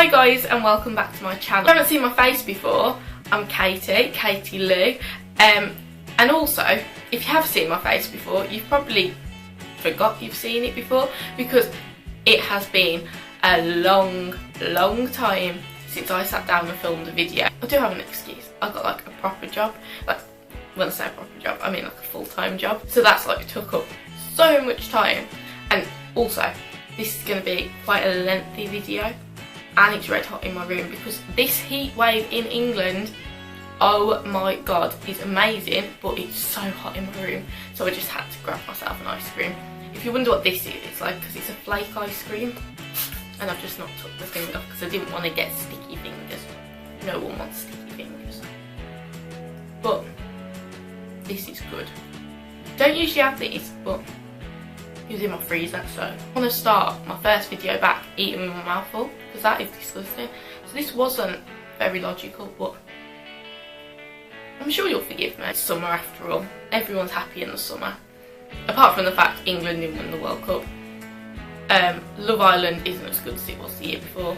Hi guys and welcome back to my channel. If you haven't seen my face before, I'm Katie Lou. And also, if you have seen my face before, you've probably forgot you've seen it before because it has been a long time since I sat down and filmed a video. I do have an excuse. I got like a proper job. Like, when I say proper job, I mean like a full-time job. So that's like took up so much time. And also, this is going to be quite a lengthy video. And it's red hot in my room because this heat wave in England, oh my god, is amazing, but it's so hot in my room, so I just had to grab myself an ice cream. If you wonder what this is, it's like, because it's a flake ice cream, and I've just not took the thing off because I didn't want to get sticky fingers. No one wants sticky fingers. But this is good. Don't usually have these, but it was in my freezer, so I want to start my first video back eating with my mouth full because that is disgusting. So this wasn't very logical, but I'm sure you'll forgive me. It's summer after all. Everyone's happy in the summer. Apart from the fact England didn't win the World Cup. Love Island isn't as good as it was the year before.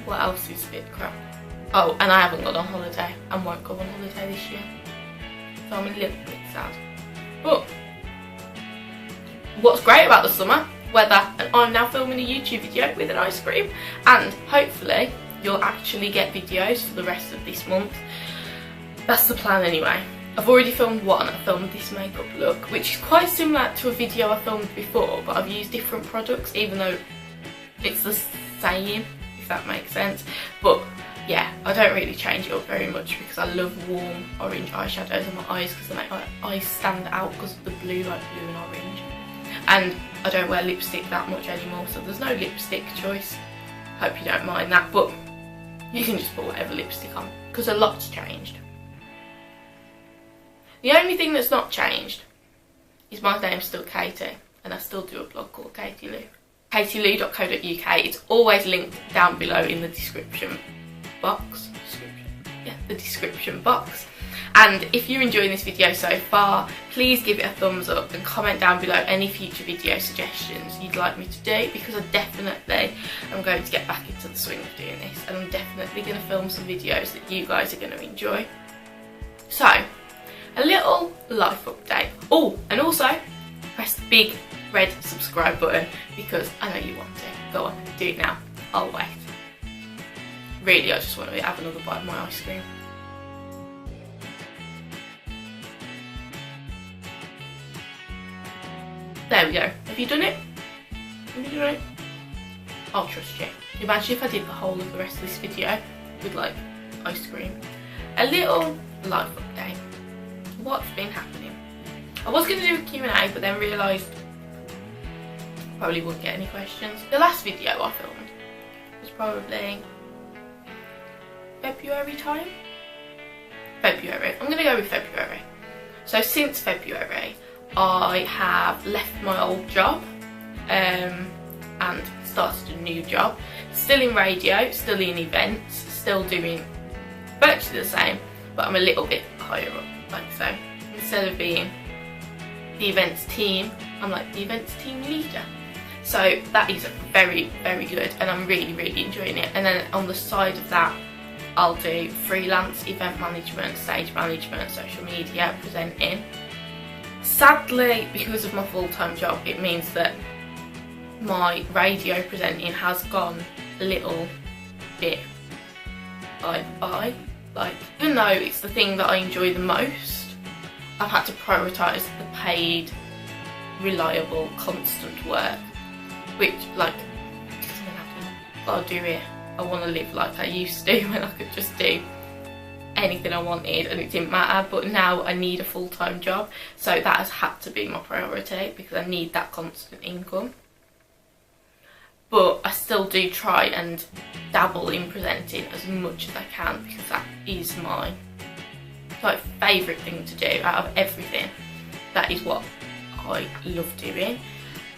What else is a bit crap? Oh, and I haven't gone on holiday and won't go on holiday this year. So I'm a little bit sad. But what's great about the summer weather, and I'm now filming a YouTube video with an ice cream, and hopefully you'll actually get videos for the rest of this month. That's the plan anyway. I've already filmed one. I filmed this makeup look, which is quite similar to a video I filmed before, but I've used different products even though it's the same, if that makes sense. But yeah, I don't really change it up very much because I love warm orange eyeshadows on my eyes because they make my eyes stand out because of the blue, like blue and orange. And I don't wear lipstick that much anymore, so there's no lipstick choice. Hope you don't mind that, but you can just put whatever lipstick on because a lot's changed. The only thing that's not changed is my name's still Katie, and I still do a blog called Katie Lou. KatieLou.co.uk. It's always linked down below in the description box. The description box. And if you're enjoying this video so far, please give it a thumbs up and comment down below any future video suggestions you'd like me to do, because I definitely am going to get back into the swing of doing this, and I'm definitely going to film some videos that you guys are going to enjoy. So, a little life update. Oh, and also press the big red subscribe button because I know you want to. Go on, do it now. I'll wait. Really, I just want to have another bite of my ice cream. There we go. Have you done it? Have you done it? I'll trust you. Imagine if I did the whole of the rest of this video with like ice cream. A little life update. What's been happening? I was going to do a Q&A, but then realised probably wouldn't get any questions. The last video I filmed was probably February time? February. I'm going to go with February. So since February, I have left my old job and started a new job. Still in radio, still in events, still doing virtually the same, but I'm a little bit higher up. Like so, instead of being the events team, I'm like the events team leader. So that is very good, and I'm really enjoying it. And then on the side of that, I'll do freelance event management, stage management, social media, presenting. Sadly, because of my full-time job, it means that my radio presenting has gone a little bit bye. Like, even though it's the thing that I enjoy the most, I've had to prioritise the paid, reliable, constant work, which, like, doesn't happen. Gotta do it. I want to live like I used to when I could just do anything I wanted and it didn't matter, but now I need a full-time job, so that has had to be my priority because I need that constant income. But I still do try and dabble in presenting as much as I can because that is my like favourite thing to do out of everything. That is what I love doing.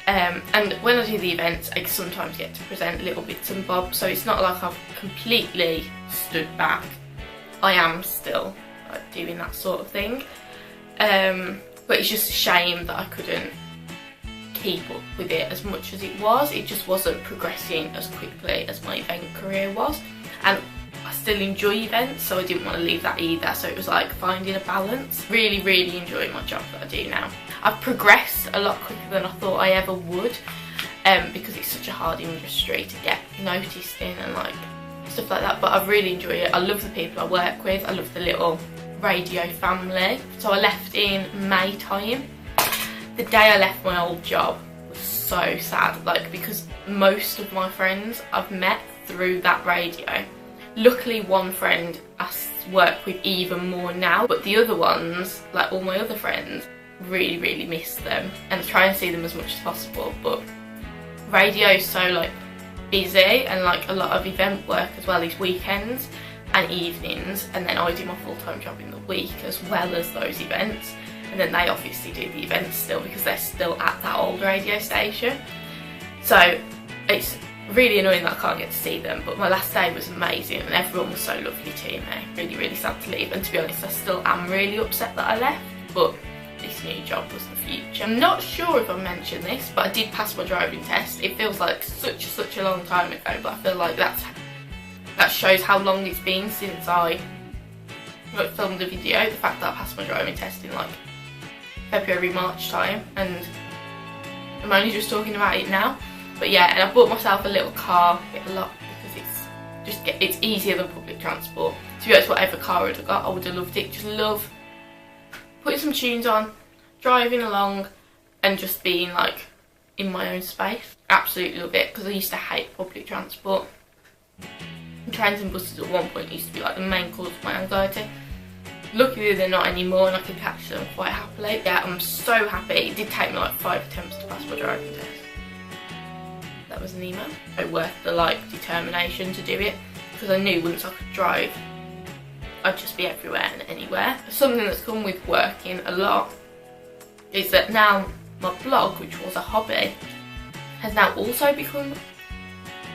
And when I do the events, I sometimes get to present little bits and bobs, so it's not like I've completely stood back. I am still like doing that sort of thing. But it's just a shame that I couldn't keep up with it as much as it was. It just wasn't progressing as quickly as my event career was, and I still enjoy events, so I didn't want to leave that either. So it was like finding a balance. Really, really enjoying my job that I do now. I've progressed a lot quicker than I thought I ever would, because it's such a hard industry to get noticed in and like stuff like that. But I've really enjoyed it. I love the people I work with. I love the little radio family. So I left in May time. The day I left my old job was so sad, like, because most of my friends I've met through that radio. Luckily one friend I work with even more now, but the other ones, like all my other friends, really, really miss them and try and see them as much as possible. But radio is so like busy, and like a lot of event work as well is weekends and evenings, and then I do my full-time job in the week as well as those events, and then they obviously do the events still because they're still at that old radio station. So it's really annoying that I can't get to see them, but my last day was amazing and everyone was so lovely to me. Really, really sad to leave, and to be honest I still am really upset that I left, but this new job was the future. I'm not sure if I mentioned this, but I did pass my driving test. It feels like such a long time ago, but I feel like that shows how long it's been since I filmed a video. The fact that I passed my driving test in like February, March time, and I'm only just talking about it now. But yeah, and I bought myself a little car, a lot, because it's easier than public transport. To be honest, whatever car I'd have got, I would have loved it. Just love putting some tunes on, driving along, and just being like in my own space. Absolutely love it, because I used to hate public transport. Trains and buses at one point used to be like the main cause of my anxiety. Luckily they're not anymore, and I can catch them quite happily. Yeah, I'm so happy. It did take me like 5 attempts to pass my driving test. That was an email. So worth the like determination to do it, because I knew once I could drive I'd just be everywhere and anywhere. Something that's come with working a lot is that now my blog, which was a hobby, has now also become,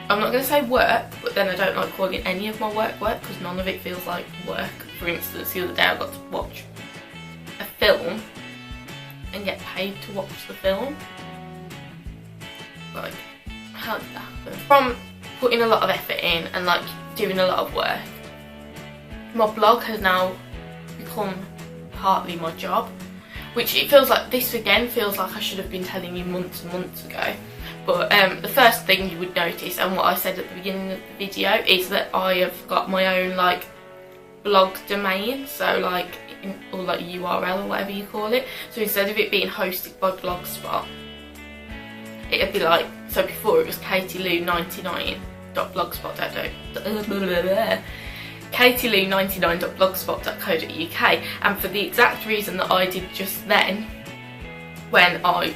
I'm not going to say work, but then I don't like calling any of my work because none of it feels like work. For instance, the other day I got to watch a film and get paid to watch the film. Like, how did that happen? From putting a lot of effort in and like doing a lot of work, my blog has now become partly my job, which it feels like, this again feels like I should have been telling you months and months ago. But the first thing you would notice, and what I said at the beginning of the video, is that I have got my own like blog domain, so like or like URL or whatever you call it. So instead of it being hosted by Blogspot, it'd be like, so before it was katielou99.blogspot.co.uk, and for the exact reason that I did just then, when I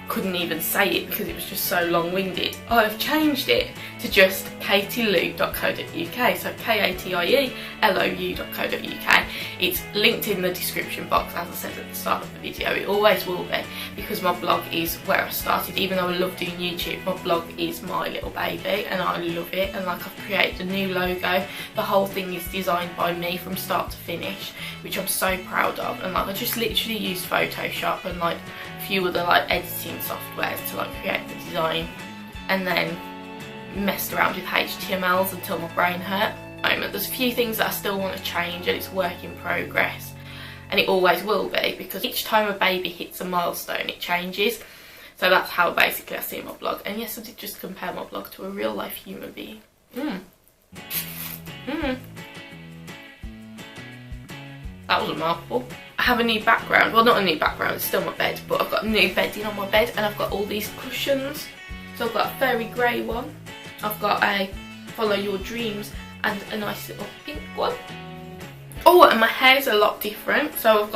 couldn't even say it because it was just so long-winded, I've changed it to just katielou.co.uk, so katielou.co.uk. It's linked in the description box, as I said at the start of the video. It always will be, because my blog is where I started. Even though I love doing YouTube, my blog is my little baby and I love it. And like, I've created a new logo. The whole thing is designed by me from start to finish, which I'm so proud of. And like, I just literally used Photoshop and like a few other like editing softwares to like create the design, and then messed around with HTMLs until my brain hurt. There's a few things that I still want to change, and it's work in progress, and it always will be, because each time a baby hits a milestone it changes. So that's how basically I see my blog. And yes, I did just compare my blog to a real life human being. That was a mouthful. I have a new background, well, not a new background, it's still my bed, but I've got new bedding on my bed, and I've got all these cushions. So I've got a fairy grey one, I've got a follow your dreams, and a nice little pink one. Oh, and my hair's a lot different, so I've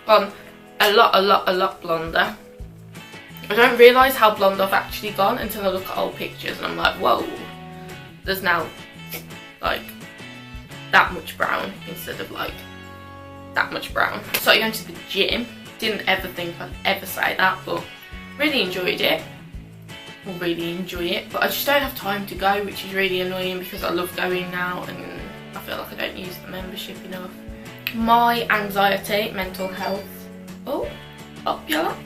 gone a lot blonder. I don't realise how blonde I've actually gone until I look at old pictures and I'm like, whoa, there's now like that much brown instead of like that much brown. So I went to the gym, didn't ever think I'd ever say that, but really enjoyed it. Really enjoy it, but I just don't have time to go, which is really annoying because I love going now and I feel like I don't use the membership enough. My anxiety, mental health, popular.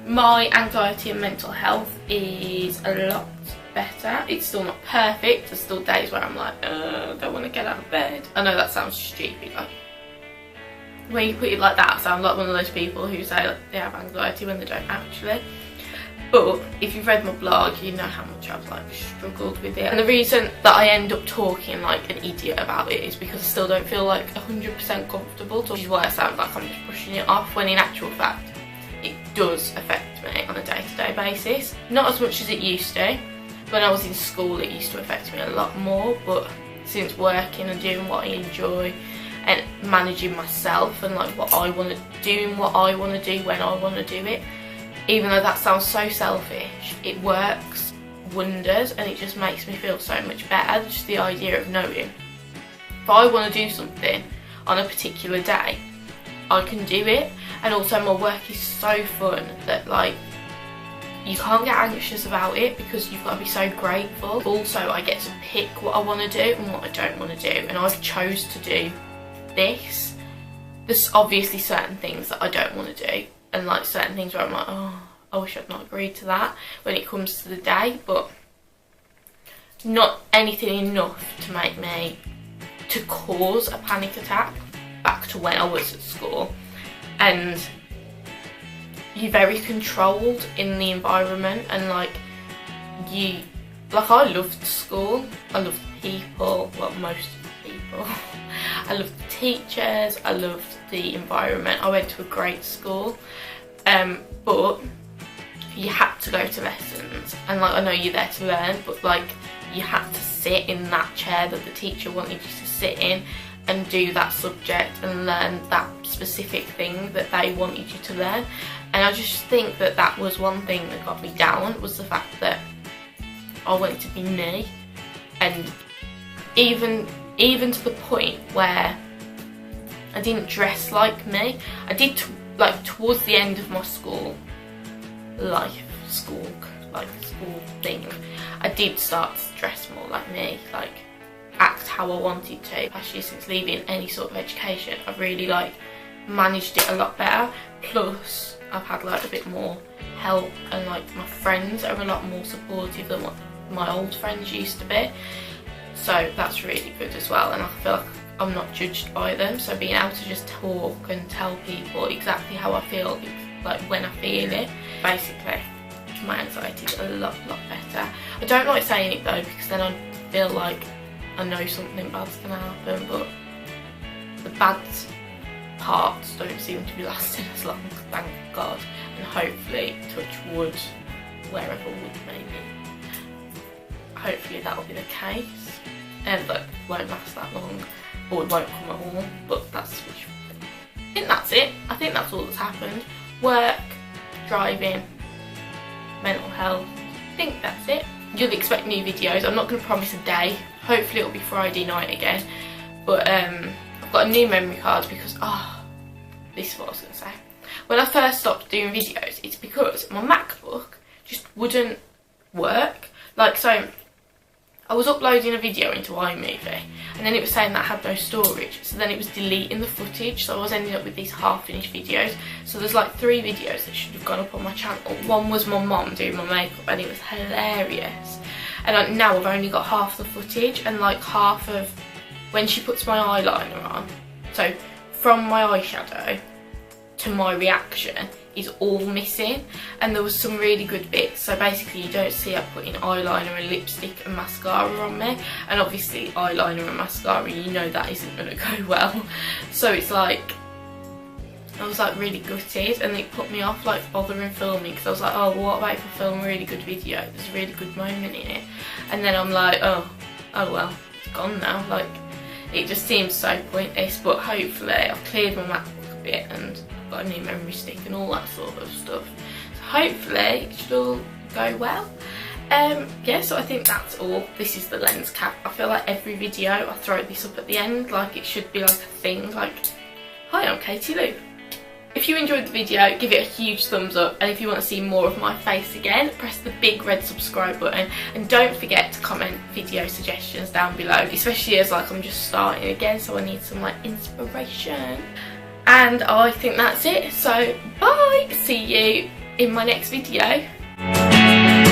My anxiety and mental health is a lot better. It's still not perfect. There's still days where I'm like, I don't want to get out of bed. I know that sounds stupid. Like, when you put it like that, I sound like one of those people who say like, they have anxiety when they don't actually. But if you've read my blog, you know how much I've like struggled with it. And the reason that I end up talking like an idiot about it is because I still don't feel like 100% comfortable. Which is why I sound like I'm just brushing it off, when in actual fact, it does affect me on a day-to-day basis. Not as much as it used to. When I was in school, it used to affect me a lot more. But since working and doing what I enjoy and managing myself and like what I want to do and what I want to do when I want to do it, even though that sounds so selfish, it works wonders and it just makes me feel so much better. Just the idea of knowing if I want to do something on a particular day, I can do it. And also my work is so fun that like you can't get anxious about it because you've got to be so grateful. Also, I get to pick what I want to do and what I don't want to do, and I've chose to do this. There's obviously certain things that I don't want to do, and like certain things where I'm like, oh, I wish I'd not agreed to that when it comes to the day, but not anything enough to make me, to cause a panic attack back to when I was at school. And you're very controlled in the environment, and like I loved school, I loved people, well, most people. I loved the teachers, I loved the environment. I went to a great school, but you had to go to lessons, and like I know you're there to learn, but like you had to sit in that chair that the teacher wanted you to sit in and do that subject and learn that specific thing that they wanted you to learn. And I just think that that was one thing that got me down, was the fact that I wanted to be me. And even to the point where I didn't dress like me. I did like towards the end of my school thing, I did start to dress more like me, like act how I wanted to. Actually, since leaving any sort of education, I've really like managed it a lot better. Plus I've had like a bit more help, and like my friends are a lot more supportive than what my old friends used to be, so that's really good as well. And I feel like I'm not judged by them, so being able to just talk and tell people exactly how I feel, like when I feel it, basically my anxiety is a lot better. I don't like saying it though, because then I feel like I know something bad's gonna happen, but the bad parts don't seem to be lasting as long, thank God. And hopefully, touch wood, wherever wood may be, hopefully that'll be the case, and that won't last that long, or it won't come at all, but that's wishful thinking. I think that's it. I think that's all that's happened. Work, driving, mental health, I think that's it. You'll expect new videos. I'm not going to promise a day. Hopefully it'll be Friday night again, but I've got a new memory card because, this is what I was going to say. When I first stopped doing videos, it's because my MacBook just wouldn't work. Like, so I was uploading a video into iMovie, and then it was saying that I had no storage, so then it was deleting the footage, so I was ending up with these half-finished videos. So there's like 3 videos that should have gone up on my channel. One was my mum doing my makeup, and it was hilarious. And like, now I've only got half the footage, and like half of when she puts my eyeliner on, so from my eyeshadow to my reaction is all missing, and there was some really good bits. So basically you don't see her putting eyeliner and lipstick and mascara on me, and obviously eyeliner and mascara, you know that isn't going to go well. So it's like, I was like really gutted, and it put me off like bothering filming, because I was like, oh, what about if I film a really good video, there's a really good moment in it, and then I'm like, oh well, it's gone now. Like, it just seems so pointless. But hopefully I've cleared my MacBook a bit, and got a new memory stick and all that sort of stuff, so hopefully it should all go well. Yeah, so I think that's all. This is the lens cap. I feel like every video I throw this up at the end, like it should be like a thing, like, hi, I'm Katie Lou. If you enjoyed the video, give it a huge thumbs up, and if you want to see more of my face again, press the big red subscribe button, and don't forget to comment video suggestions down below, especially as like I'm just starting again, so I need some like inspiration. And I think that's it, so bye, see you in my next video.